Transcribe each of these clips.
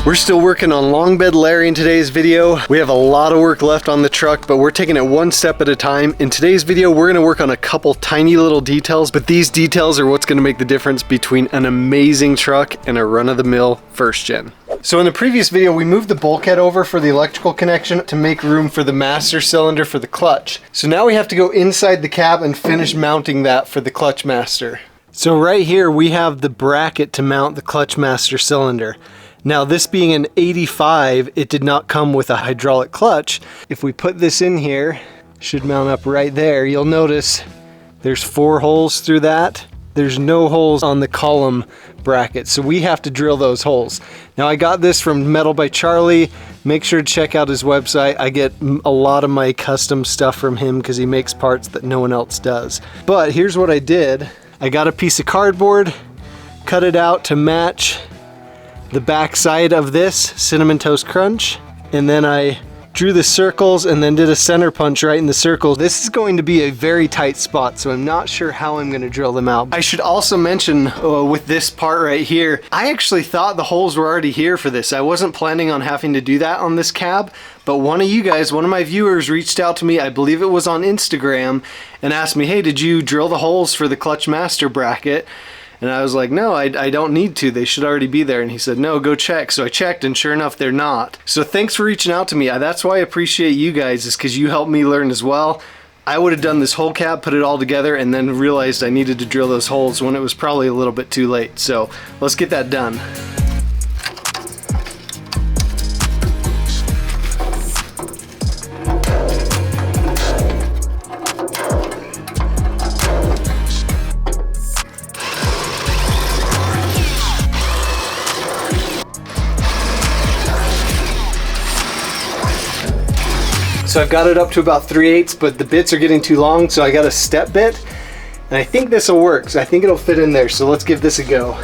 We're still working on long bed Larry in today's video. We have a lot of work left on the truck, but we're taking it one step at a time. In today's video, we're gonna work on a couple tiny little details, but these details are what's gonna make the difference between an amazing truck and a run-of-the-mill first gen. So in the previous video, we moved the bulkhead over for the electrical connection to make room for the master cylinder for the clutch. So now we have to go inside the cab and finish mounting that for the clutch master. So right here, we have the bracket to mount the clutch master cylinder. Now this being an 85, it did not come with a hydraulic clutch. If we put this in here, should mount up right there. You'll notice there's 4 holes through that. There's no holes on the column bracket, so we have to drill those holes. Now I got this from Metal by Charlie. Make sure to check out his website. I get a lot of my custom stuff from him because he makes parts that no one else does. But here's what I did. I got a piece of cardboard, cut it out to match the back side of this Cinnamon Toast Crunch, and then I drew the circles and then did a center punch right in the circle. This is going to be a very tight spot, so I'm not sure how I'm going to drill them out. I should also mention with this part right here, I actually thought the holes were already here for this. I wasn't planning on having to do that on this cab, but one of you guys, one of my viewers reached out to me, I believe it was on Instagram, and asked me, hey, did you drill the holes for the clutch master bracket? And I was like, no, I don't need to. They should already be there. And he said, no, go check. So I checked, and sure enough, they're not. So thanks for reaching out to me. That's why I appreciate you guys, is because you helped me learn as well. I would have done this whole cab, put it all together, and then realized I needed to drill those holes when it was probably a little bit too late. So let's get that done. So I've got it up to about 3/8, but the bits are getting too long, so I got a step bit. And I think this will work, so I think it'll fit in there. So let's give this a go.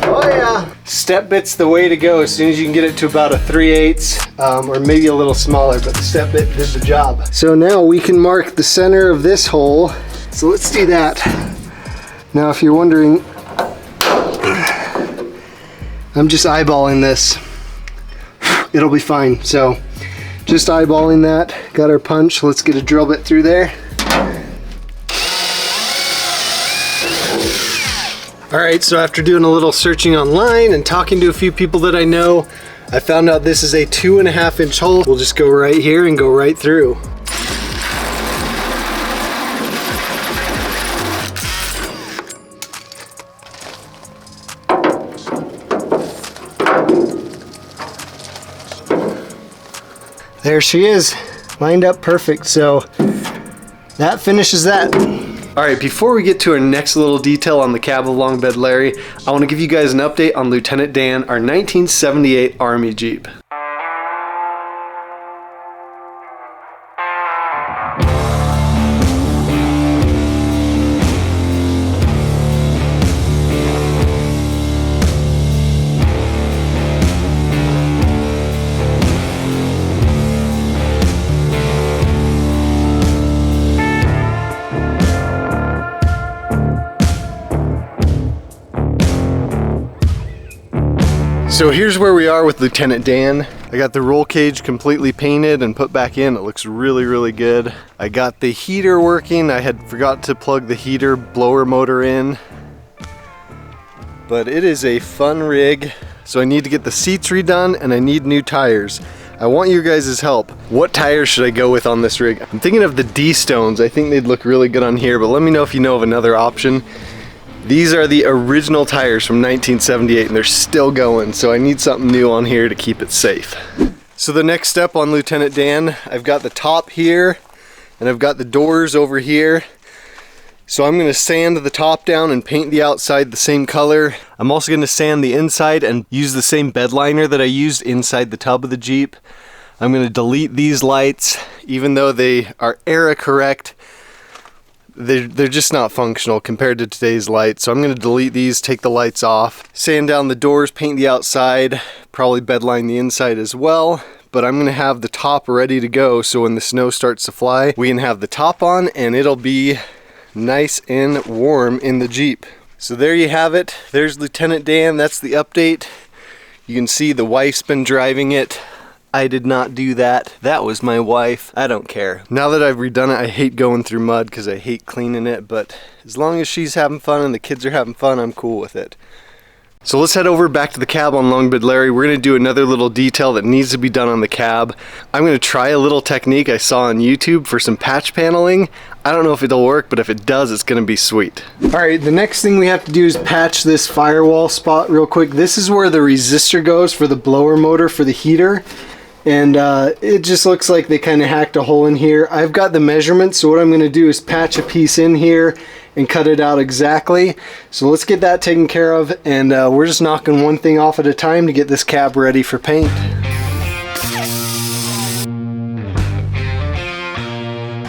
Oh yeah! Step bit's the way to go as soon as you can get it to about a 3/8, or maybe a little smaller, but the step bit did the job. So now we can mark the center of this hole. So let's do that. Now if you're wondering, I'm just eyeballing this. It'll be fine. So just eyeballing that. Got our punch. Let's get a drill bit through there. All right, so after doing a little searching online and talking to a few people that I know, I found out this is a 2.5 inch hole. We'll just go right here and go right through. There she is, lined up perfect. So that finishes that. All right, before we get to our next little detail on the cab of Long Bed Larry, I want to give you guys an update on Lieutenant Dan, our 1978 Army Jeep. So here's where we are with Lieutenant Dan. I got the roll cage completely painted and put back in. It looks really, really good. I got the heater working. I had forgot to plug the heater blower motor in. But it is a fun rig. So I need to get the seats redone and I need new tires. I want your guys' help. What tires should I go with on this rig? I'm thinking of the D-Stones. I think they'd look really good on here, but let me know if you know of another option. These are the original tires from 1978 and they're still going, so I need something new on here to keep it safe. So the next step on Lieutenant Dan, I've got the top here and I've got the doors over here. So I'm going to sand the top down and paint the outside the same color. I'm also going to sand the inside and use the same bed liner that I used inside the tub of the Jeep. I'm going to delete these lights, even though they are era correct. They're just not functional compared to today's lights. So I'm going to delete these, take the lights off, sand down the doors, paint the outside, probably bedline the inside as well. But I'm going to have the top ready to go, so when the snow starts to fly, we can have the top on and it'll be nice and warm in the Jeep. So there you have it. There's Lieutenant Dan. That's the update. You can see the wife's been driving it. I did not do that. That was my wife. I don't care. Now that I've redone it, I hate going through mud because I hate cleaning it, but as long as she's having fun and the kids are having fun, I'm cool with it. So let's head over back to the cab on Long Bed Larry. We're going to do another little detail that needs to be done on the cab. I'm going to try a little technique I saw on YouTube for some patch paneling. I don't know if it'll work, but if it does, it's going to be sweet. Alright, the next thing we have to do is patch this firewall spot real quick. This is where the resistor goes for the blower motor for the heater. And it just looks like they kind of hacked a hole in here. I've got the measurements, so what I'm going to do is patch a piece in here and cut it out exactly. So let's get that taken care of, and we're just knocking one thing off at a time to get this cab ready for paint.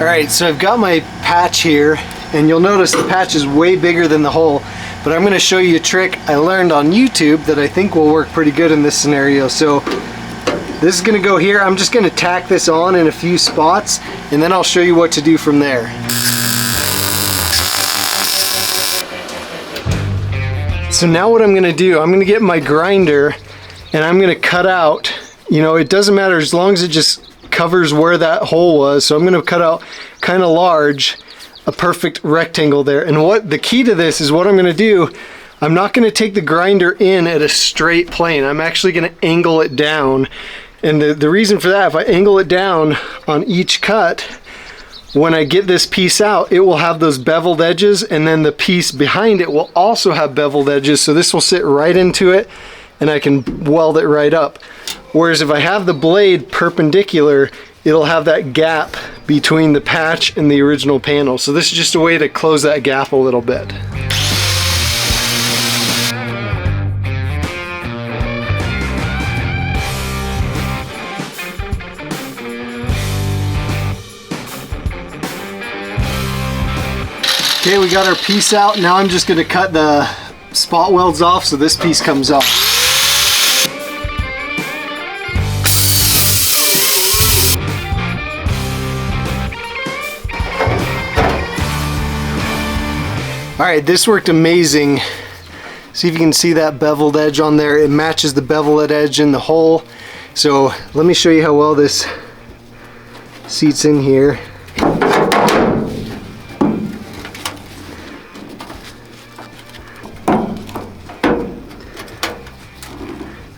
Alright, so I've got my patch here, and you'll notice the patch is way bigger than the hole, but I'm going to show you a trick I learned on YouTube that I think will work pretty good in this scenario. So this is going to go here. I'm just going to tack this on in a few spots, and then I'll show you what to do from there. So now what I'm going to do, I'm going to get my grinder and I'm going to cut out, you know, it doesn't matter as long as it just covers where that hole was. So I'm going to cut out kind of large, a perfect rectangle there. And what the key to this is, what I'm going to do, I'm not going to take the grinder in at a straight plane. I'm actually going to angle it down. And the reason for that, if I angle it down on each cut, when I get this piece out, it will have those beveled edges, and then the piece behind it will also have beveled edges, so this will sit right into it and I can weld it right up. Whereas if I have the blade perpendicular, it'll have that gap between the patch and the original panel. So this is just a way to close that gap a little bit. Okay, we got our piece out. Now I'm just going to cut the spot welds off so this piece comes off. Alright, this worked amazing. See if you can see that beveled edge on there. It matches the beveled edge in the hole. So let me show you how well this seats in here.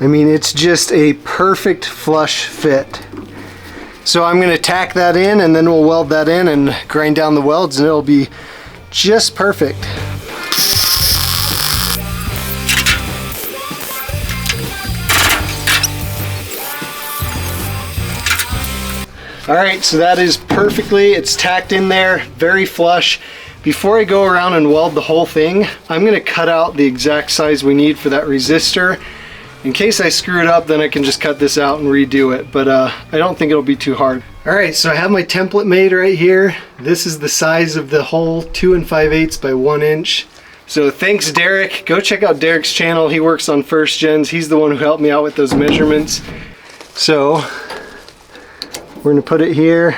I mean, it's just a perfect flush fit. So I'm going to tack that in, and then we'll weld that in and grind down the welds, and it'll be just perfect. Alright, so that is perfectly, it's tacked in there, very flush. Before I go around and weld the whole thing, I'm going to cut out the exact size we need for that resistor. In case I screw it up, then I can just cut this out and redo it, but I don't think it'll be too hard. Alright, so I have my template made right here. This is the size of the hole, 2 5/8 by 1 inch. So thanks Derek. Go check out Derek's channel. He works on first gens. He's the one who helped me out with those measurements. So we're going to put it here.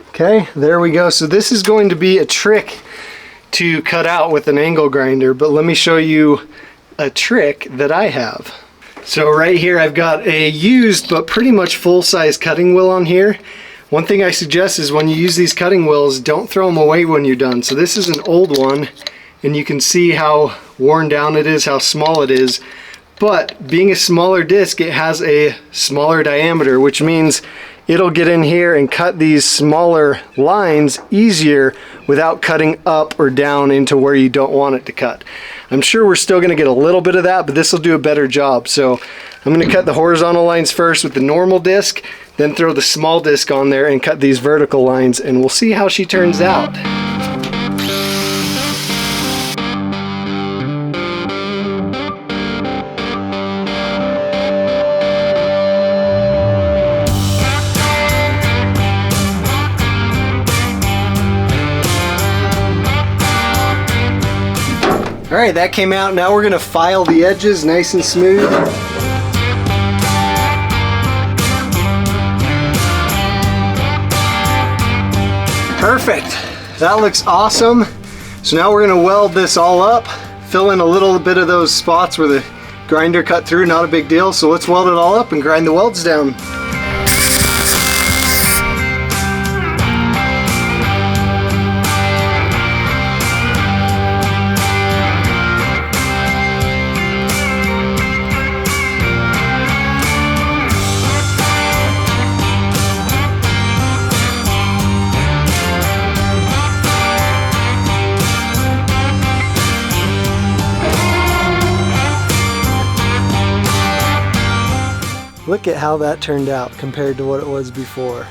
Okay, there we go. So this is going to be a trick to cut out with an angle grinder, but let me show you a trick that I have. So right here I've got a used but pretty much full-size cutting wheel on here. One thing I suggest is when you use these cutting wheels, don't throw them away when you're done. So this is an old one, and you can see how worn down it is, how small it is. But being a smaller disc, it has a smaller diameter, which means it'll get in here and cut these smaller lines easier without cutting up or down into where you don't want it to cut. I'm sure we're still going to get a little bit of that, but this will do a better job. So I'm going to cut the horizontal lines first with the normal disc, then throw the small disc on there and cut these vertical lines, and we'll see how she turns out. Alright, that came out. Now we're going to file the edges nice and smooth. Perfect. That looks awesome. So now we're gonna weld this all up, fill in a little bit of those spots where the grinder cut through, not a big deal. So let's weld it all up and grind the welds down. Look at how that turned out compared to what it was before.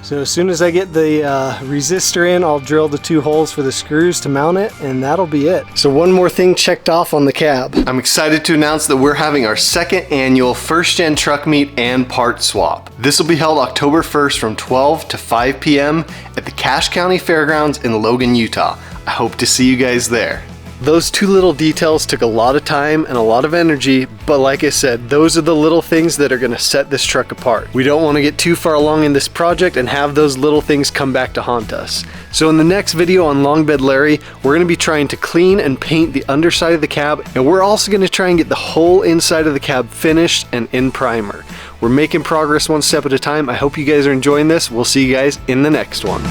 So as soon as I get the resistor in, I'll drill the 2 holes for the screws to mount it, and that'll be it. So one more thing checked off on the cab. I'm excited to announce that we're having our 2nd annual First Gen Truck Meet and Part Swap. This will be held October 1st from 12 to 5 p.m. at the Cache County Fairgrounds in Logan, Utah. I hope to see you guys there. Those 2 little details took a lot of time and a lot of energy, but like I said, those are the little things that are gonna set this truck apart. We don't wanna get too far along in this project and have those little things come back to haunt us. So in the next video on Long Bed Larry, we're gonna be trying to clean and paint the underside of the cab, and we're also gonna try and get the whole inside of the cab finished and in primer. We're making progress one step at a time. I hope you guys are enjoying this. We'll see you guys in the next one.